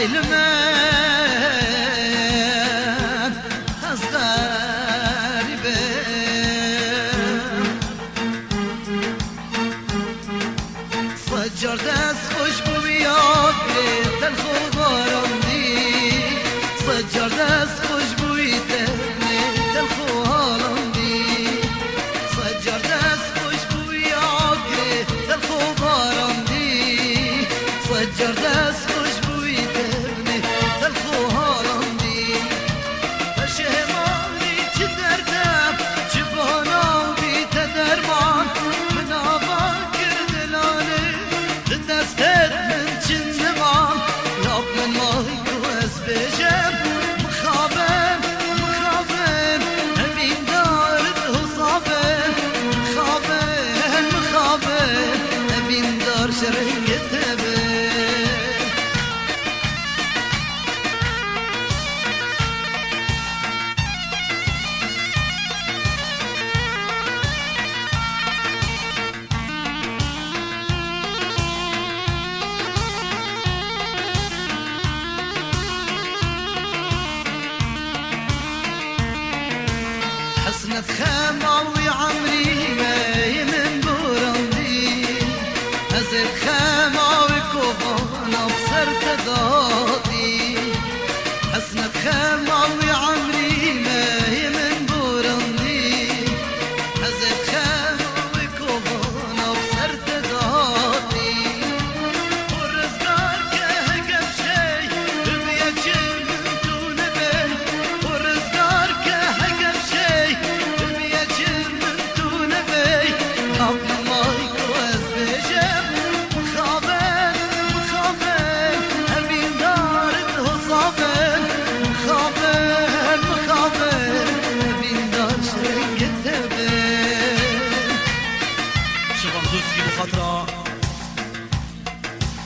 من از غریبه سجار دست خوش بویا دل خوب آراندی سجار دست خوش بوی دل خوب آراندی سجار دست خوش بویا دل خوب آراندی سجار دست خوش بوی دل خوب آراندی شهمانی چه دردم چه بانا بی درمان من آبان کردلانه دستت من چندمان لاب من مایکو از بجم مخابن همین دارد حسابن مخابن همین دار شرنگت به حسنة خماوي عمري ما من بورندي هزت خماوي كوفانا بصرت ضاطي حسنة خماوي عمري ما من بورندي هزت خماوي كوفانا بصرت ضاطي والرزقار كهجب شي بيجي من دون بي والرزقار كهجب شي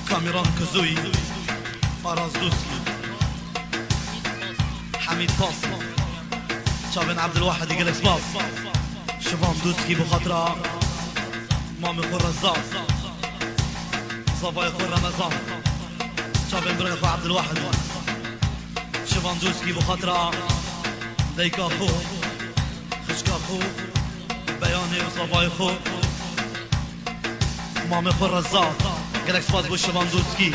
كاميران كزوي فراز دوسكي حميد باص شابن عبد الواحد جالكس باص شوفان دوسكي بخاطرة مامي خور الزاف صبايا خور رمضان شابن برغف عبد الواحد شوفان دوسكي بخاطرة ديكا خو خشكا خو بياني وصبايا خو مامي خور الزاف جالكس باص بوشوفان دوسكي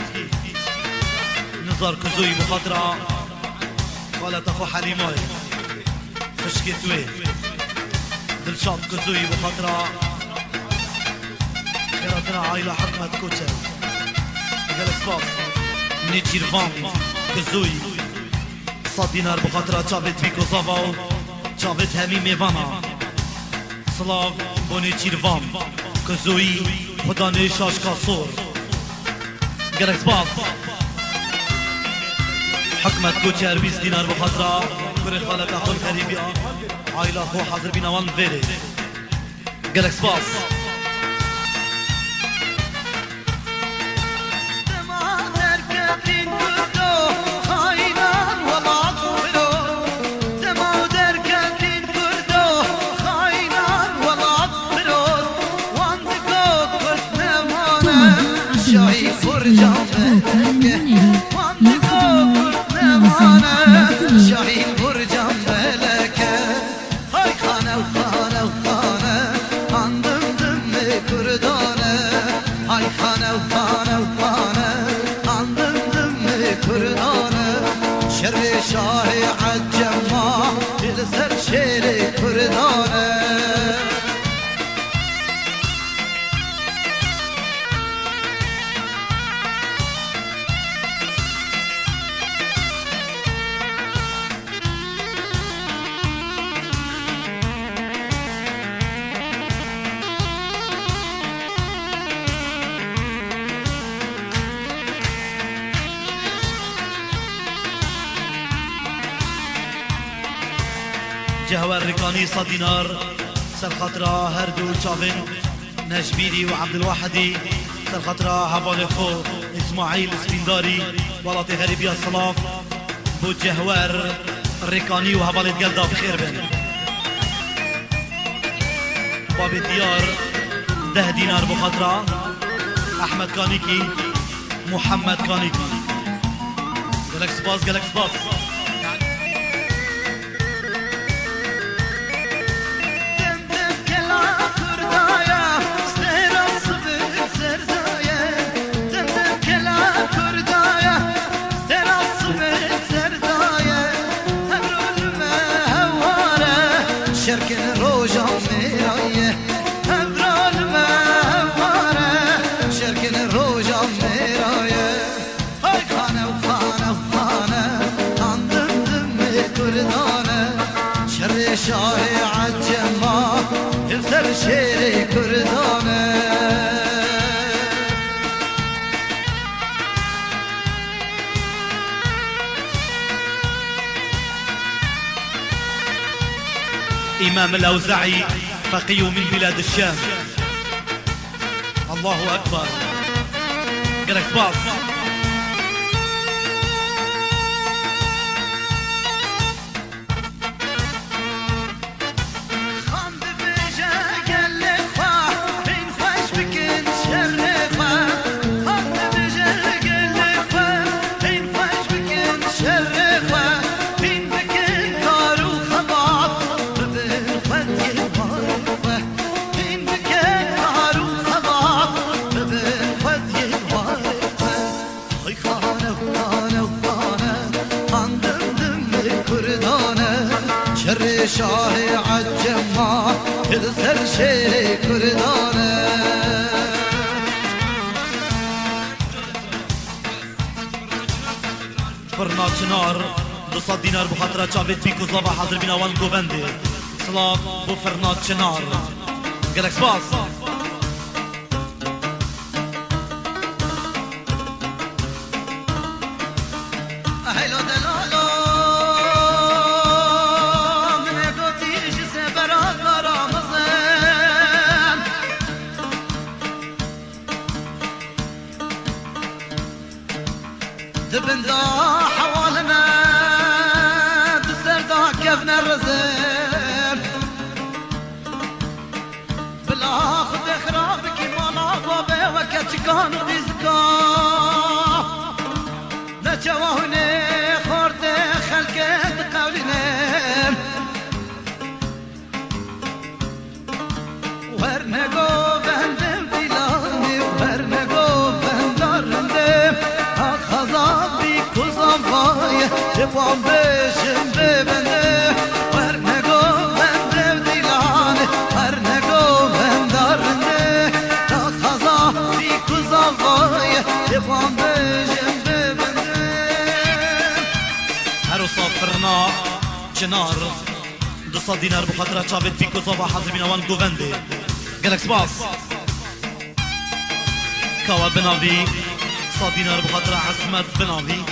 نزار كزوي بخاطرة خالة اخو حليماي خشكي توي دلشاد كزوي بخاطرة خيراتنا عائلة حكمت كوتشر جالكس باص نيتشير فامي كزوي صاد دينار بخاطرة شافت بيكو صافاو شافت همي ميفانا سلاف بونيتشير فام كزوي خدا نشاش كاسور جالكس باص حكمت كوتشر 20 دينار بخاطرة كوري خالك اخو الخريبية عائلة اخو حاضر بينا وان فيري جالكس باص شاهين برجم ملكه هاي خانه وخانه وخانه عندم دم كردانه هاي خانه وخانه وخانه عندم دم كردانه شر شاهي عالجماع يلزر شير كردانه جهوار ركاني 100 دينار سر خاطرة هردو تشافن نجبيري وعبد الواحدي سر خاطرة حوالي خو اسماعيل سبينداري ولاتي غريبية الصلاف بو جهوار ركاني وحوالي قلدا بخير بن باب الديار 10 دينار بو خاطرة احمد كانيكي محمد كانيكي قالك سباس قالك سباس شركن روجا ميرايه هبرال ما هواره شركن روجا ميرايه هاي خانه وخانه وخانه عندم دم كردانه شر شاهي عالجماع يفسر شيري كردانه إمام الأوزعي فقيه من بلاد الشام الله أكبر قالك باص شاهي عالجماع يذسر شي كردانه فرنات شنار 200 دينار بخاطر جافيد بيكو زابا حاضر بنا وان جوفندي سلاف بو فرنات شنار قالك سباس هيلو دلالو دبن دا حوالنا دسر دا كفنا الرزق بلا خد خرابك مالا بابا وكت كان بيزكا نجواهني خورد خلقت قولنا ورنقو بندم دلاني ورنقو بندرندم خذابي كوزافايا تبغى بشم ببنده ورنقو بندم دلاني ورنقو بندرنده خذابي كوزافايا تبغى بشم ببنده هرو صافرنا شنار 200 دينار بخاطر جافيد بيكو زابا حاضر بنا وان جوفندي قالك سباس كوا بنافي 100 دينار بخاطر عصمت بنافي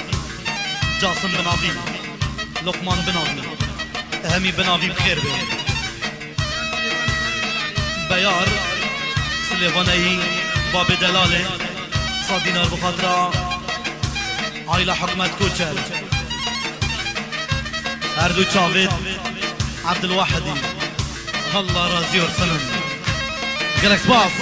جاسم بنافي لقمان بنافي همي بنافي بخير بي بيار سليفاني باب دلاله 100 دينار بخاطر عائلة حكمت كوچر اردو جاوید عبد الواحدي الله رازي ورسلم قالك سباس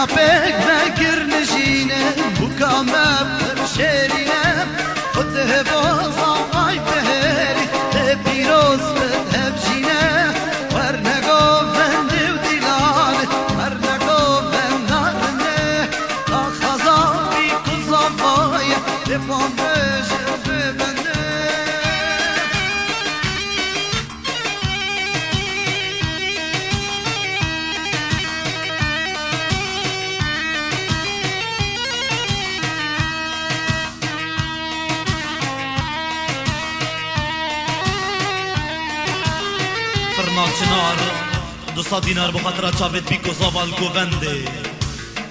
بك فكر نجينا وكما بشيرنا خده بوضع بهري بيروز بذهب جينا ورنقو بندي ودلال ورنقو بندارنا خزابي كزافايا تفهم بجر ببنده شنار 200 دينار بخاطر جافيد بيكو زابا الجوفندي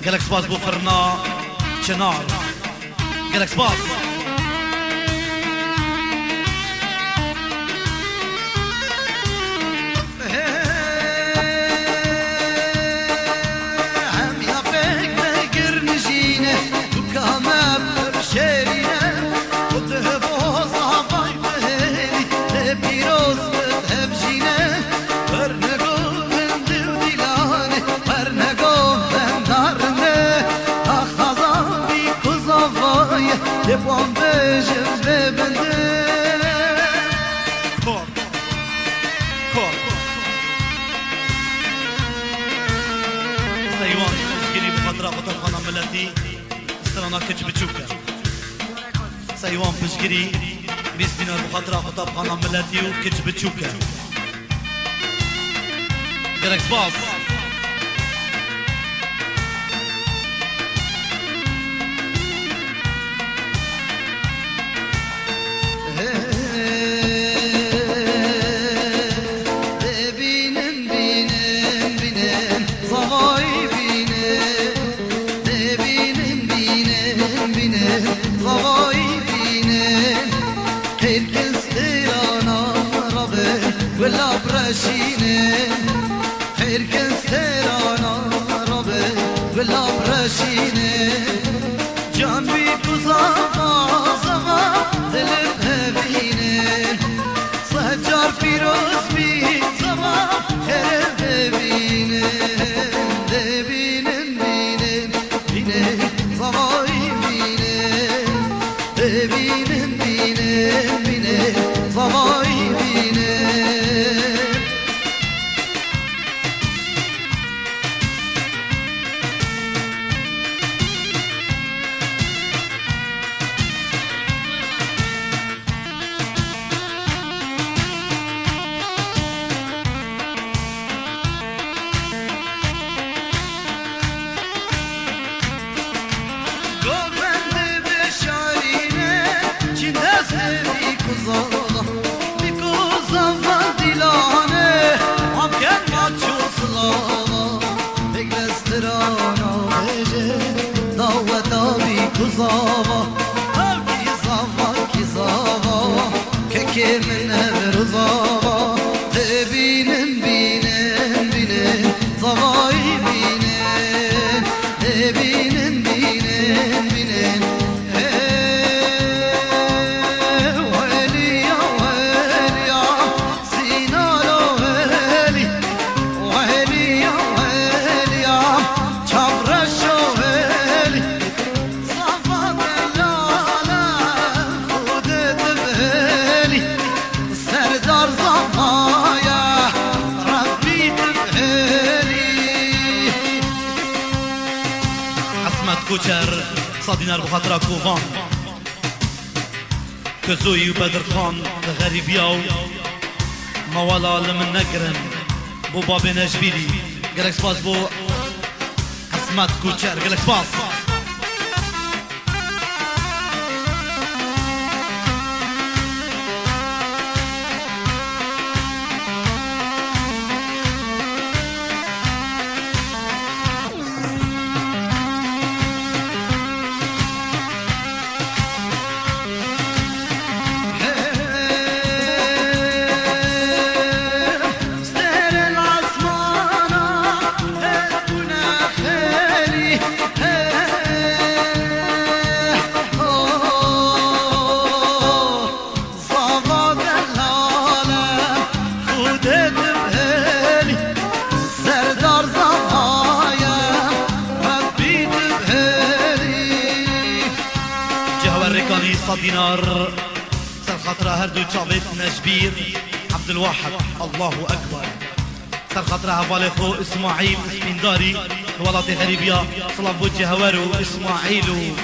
قالك سباس بو فرنا شنار قالك سباس هم يا بك فكر نجينا وكما بشيرنا خده بوضع بهري بيروز بذهب جينا لبوان بجم ببنده کار کار سیوان گیری بخاطر خطر خانم ملتی استرانا کچ بچوکه سیوان پشگیری 20 دینار بخاطر خطر خانم ملتی و کچ بچوکه گرکس باز ولا برشينه خير كسترانا ربي ولا برشينه جنبي كوزاما زما دلم هبينه سهجار فيروز بي زما خير ببينه دبينن بينن بينن زما يبينن دبينن بينن بينن زما زاوا هاوی زاوا کی زاوا که من هر زاوا ببینن بینن بینن زاوای بینن ببینن بینن بینن ولی ولی سینالو ولی ولی ولی چابرشو ولی کوچر صادینار بخاطر کوفان کزوی و بدر خان غریبیاو موالا لمن نگرن بو باب نجبیری گلکس باز بو اسمت کوچر گلکس باز دينار سر خاطر هردو جافيت نجبير عبد الواحد الله اكبر سر خاطر هفالخو اسماعيل اسبنداري الولاط غريبيا صلاح بوجه هوارو اسماعيل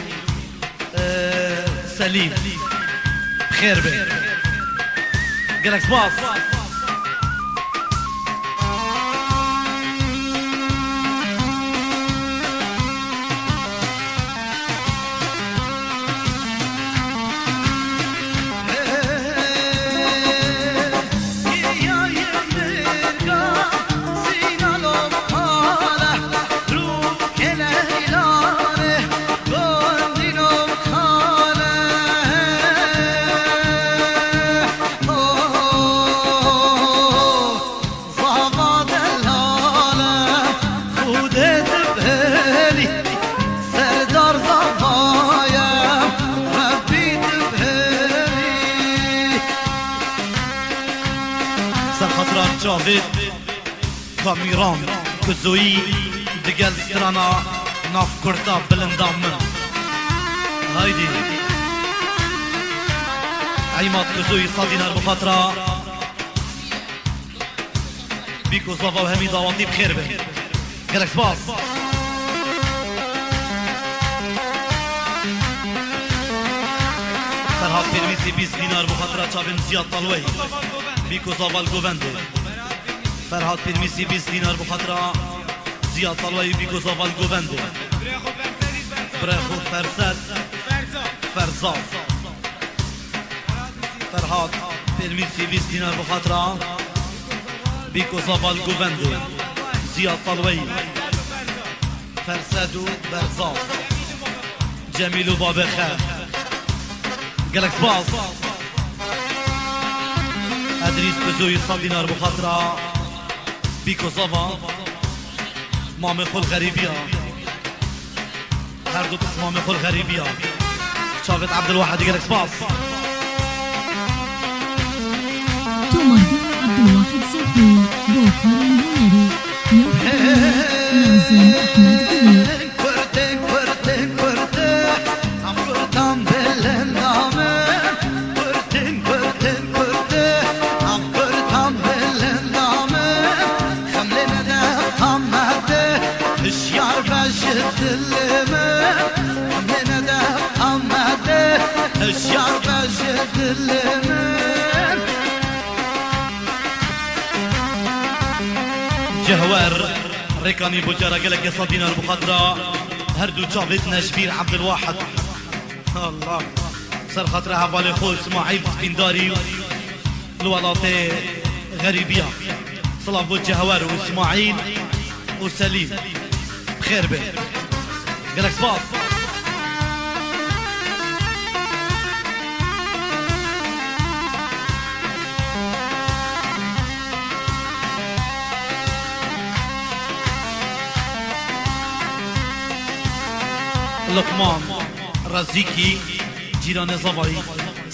سليم بخير بك قالك باص جاوید کامیران کزویی دگل سترانا ناف کرتا بلندام من هایدی عماد كزوي 100 دينار بخاطرة بيكو صفا وهمي ضواطي بخير به قالك سباس فرهاد بيرميسي 20 دينار بخاطرة تشابن زياد طلوي بيكو صفا الجوفندي فرهاد بيرميسي 20 دينار بخاطرة زياد طلوي بيكو صفا الجوفندي بريخو فرسات فرزات فرهاد بيرميسي 20 دينار بخاطرة بيكو صفا الجوفندي زياد طلوي فرسادو برزات جميل بابا خير قالك سباس ادريس كزوي 100 دينار بخاطرة بيكو صفا مامي خل غريبية هردو بس مامي خل غريبية شافت عبد الواحد قالك سباس تمضي عبد الواحد صوفي بوكارن هنري يوفي أحمد قليل جهوار ريكاني بوجارة قالك يا صدينا المخضرة هردو جابتنا شبير عبد الواحد الله صار خاطرها بالي خوش اسماعيل سبنداري الولاطي غريبية صلاف بو جهوار واسماعيل وسليم بخير به قالك سباس لقمان رزيكي جيران زباي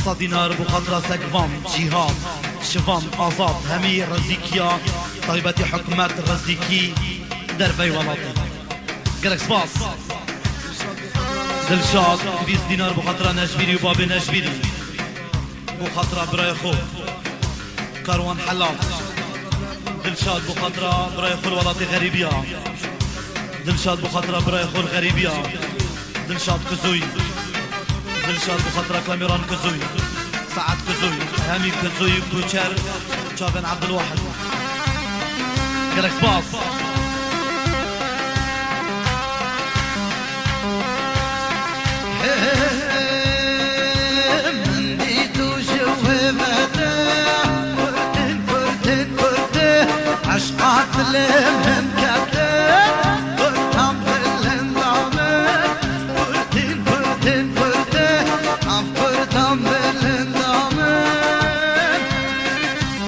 100 دينار بخاطرة سقفان جهاد شفان آزاد همي رزيكيا طيبتي حكمات رزيكي دربي ولاطي قالك سباس دلشاد 20 دينار بخاطرة نجبيري وبابي نجبيري بخاطرة براي خو كاروان حلال دلشاد بخاطرة براي خو الولاطي غريبية دلشاد بخاطرة براي خو الغريبية دلشاد كزوي دلشاد بخاطرة كاميران كزوي سعد كزوي هامي كزوي بوشار شابن عبد الواحد قالك سباس